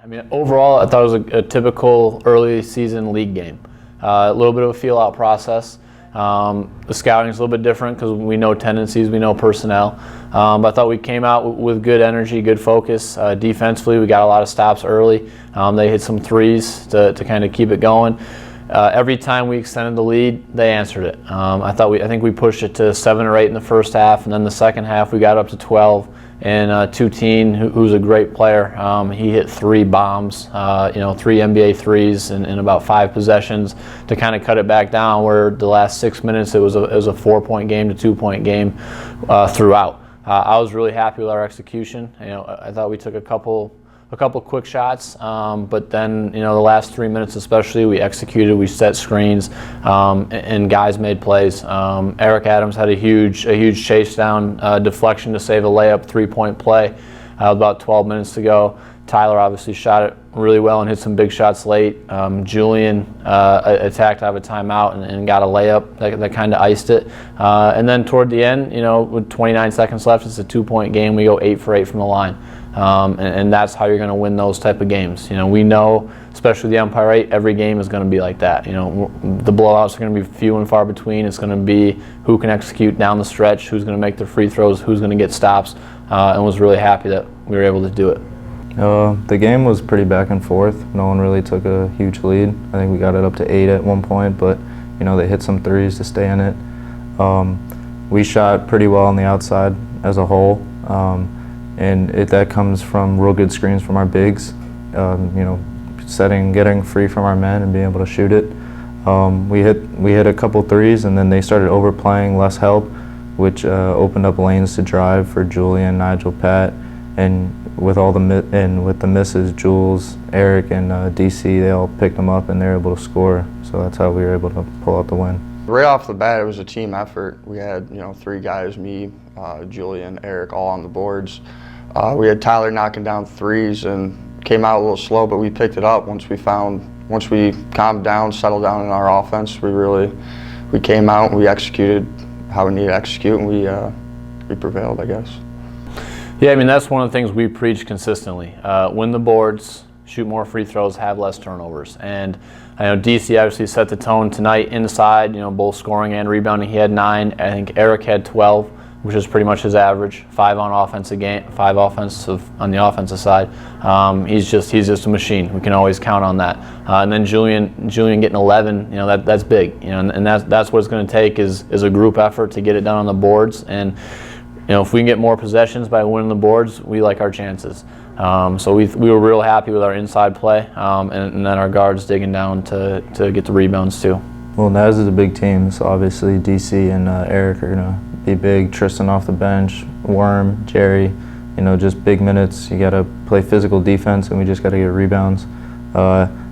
I mean, overall, I thought it was a typical early season league game. A little bit of a feel-out process. The scouting is a little bit different because we know tendencies, we know personnel. But I thought we came out with good energy, good focus. Defensively, we got a lot of stops early. They hit some threes to kind of keep it going. Every time we extended the lead, they answered it. I think we pushed it to 7 or 8 in the first half, and then the second half we got up to 12. And Tuteen, who's a great player, he hit 3 bombs, 3 NBA threes in about 5 possessions to kind of cut it back down. Where the last 6 minutes it was a 4-point game to 2-point game throughout. I was really happy with our execution. I thought we took a couple quick shots, but then the last 3 minutes especially, we executed, we set screens, and guys made plays. Eric Adams had a huge chase down, deflection to save a layup, 3-point play about 12 minutes to go. Tyler obviously shot it really well and hit some big shots late. Julian attacked out of a timeout and got a layup that kind of iced it. And then toward the end, with 29 seconds left, it's a 2-point game. We go 8 for 8 from the line. And that's how you're going to win those type of games. We know, especially the Empire 8, every game is going to be like that. The blowouts are going to be few and far between. It's going to be who can execute down the stretch, who's going to make the free throws, who's going to get stops, and was really happy that we were able to do it. The game was pretty back and forth. No one really took a huge lead. I think we got it up to 8 at one point, but they hit some threes to stay in it. We shot pretty well on the outside as a whole. And that comes from real good screens from our bigs, getting free from our men and being able to shoot it. We hit a couple threes, and then they started overplaying, less help, which opened up lanes to drive for Julian, Nigel, Pat, and with the misses, Jules, Eric, and DC, they all picked them up and they were able to score. So that's how we were able to pull out the win. Right off the bat, it was a team effort. We had 3 guys, me, Julian, Eric, all on the boards. We had Tyler knocking down threes and came out a little slow, but we picked it up once we calmed down, settled down in our offense. We came out and we executed how we needed to execute, and we prevailed, I guess. Yeah, I mean, that's one of the things we preach consistently. Win the boards, shoot more free throws, have less turnovers. And I know DC obviously set the tone tonight inside, both scoring and rebounding. He had 9. I think Eric had 12, which is pretty much his average. 5 on offensive game, 5 offensive on the offensive side. He's just a machine. We can always count on that. And then Julian getting 11, that's big. And that's what it's going to take is a group effort to get it done on the boards. And if we can get more possessions by winning the boards, we like our chances. So we were real happy with our inside play, and then our guards digging down to get the rebounds too. Well, Naz is a big team, so obviously DC and Eric are going to be big. Tristan off the bench, Worm, Jerry, just big minutes. You got to play physical defense, and we just got to get rebounds.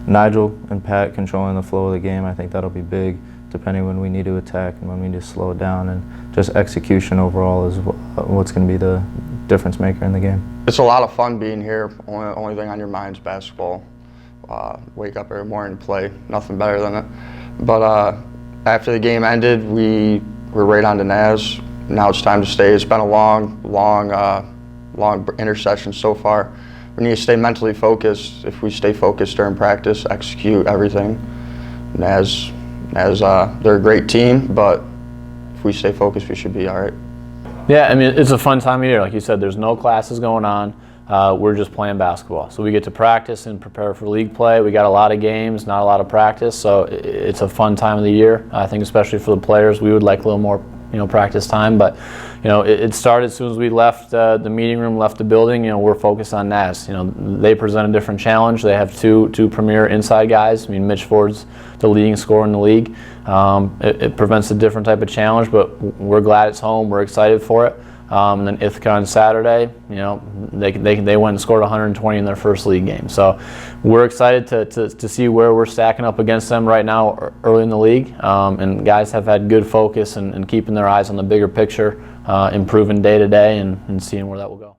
Nigel and Pat controlling the flow of the game, I think that'll be big, depending when we need to attack and when we need to slow it down. And just execution overall is what's going to be the difference maker in the game. It's a lot of fun being here. Only thing on your mind is basketball. Wake up every morning and play. Nothing better than it. But after the game ended, we were right on to Naz. Now it's time to stay. It's been a long intercession so far. We need to stay mentally focused. If we stay focused during practice, execute everything. Naz, they're a great team, but if we stay focused, we should be all right. Yeah, I mean, it's a fun time of year. Like you said, there's no classes going on. We're just playing basketball. So we get to practice and prepare for league play. We got a lot of games, not a lot of practice. So it's a fun time of the year. I think especially for the players, we would like a little more practice time. But it started as soon as we left the meeting room, left the building. We're focused on Naz. They present a different challenge. They have two premier inside guys. I mean, Mitch Ford's the leading scorer in the league. It prevents a different type of challenge, but we're glad it's home. We're excited for it. And then Utica on Saturday, they went and scored 120 in their first league game. So we're excited to see where we're stacking up against them right now early in the league. And guys have had good focus and keeping their eyes on the bigger picture, improving day to day and seeing where that will go.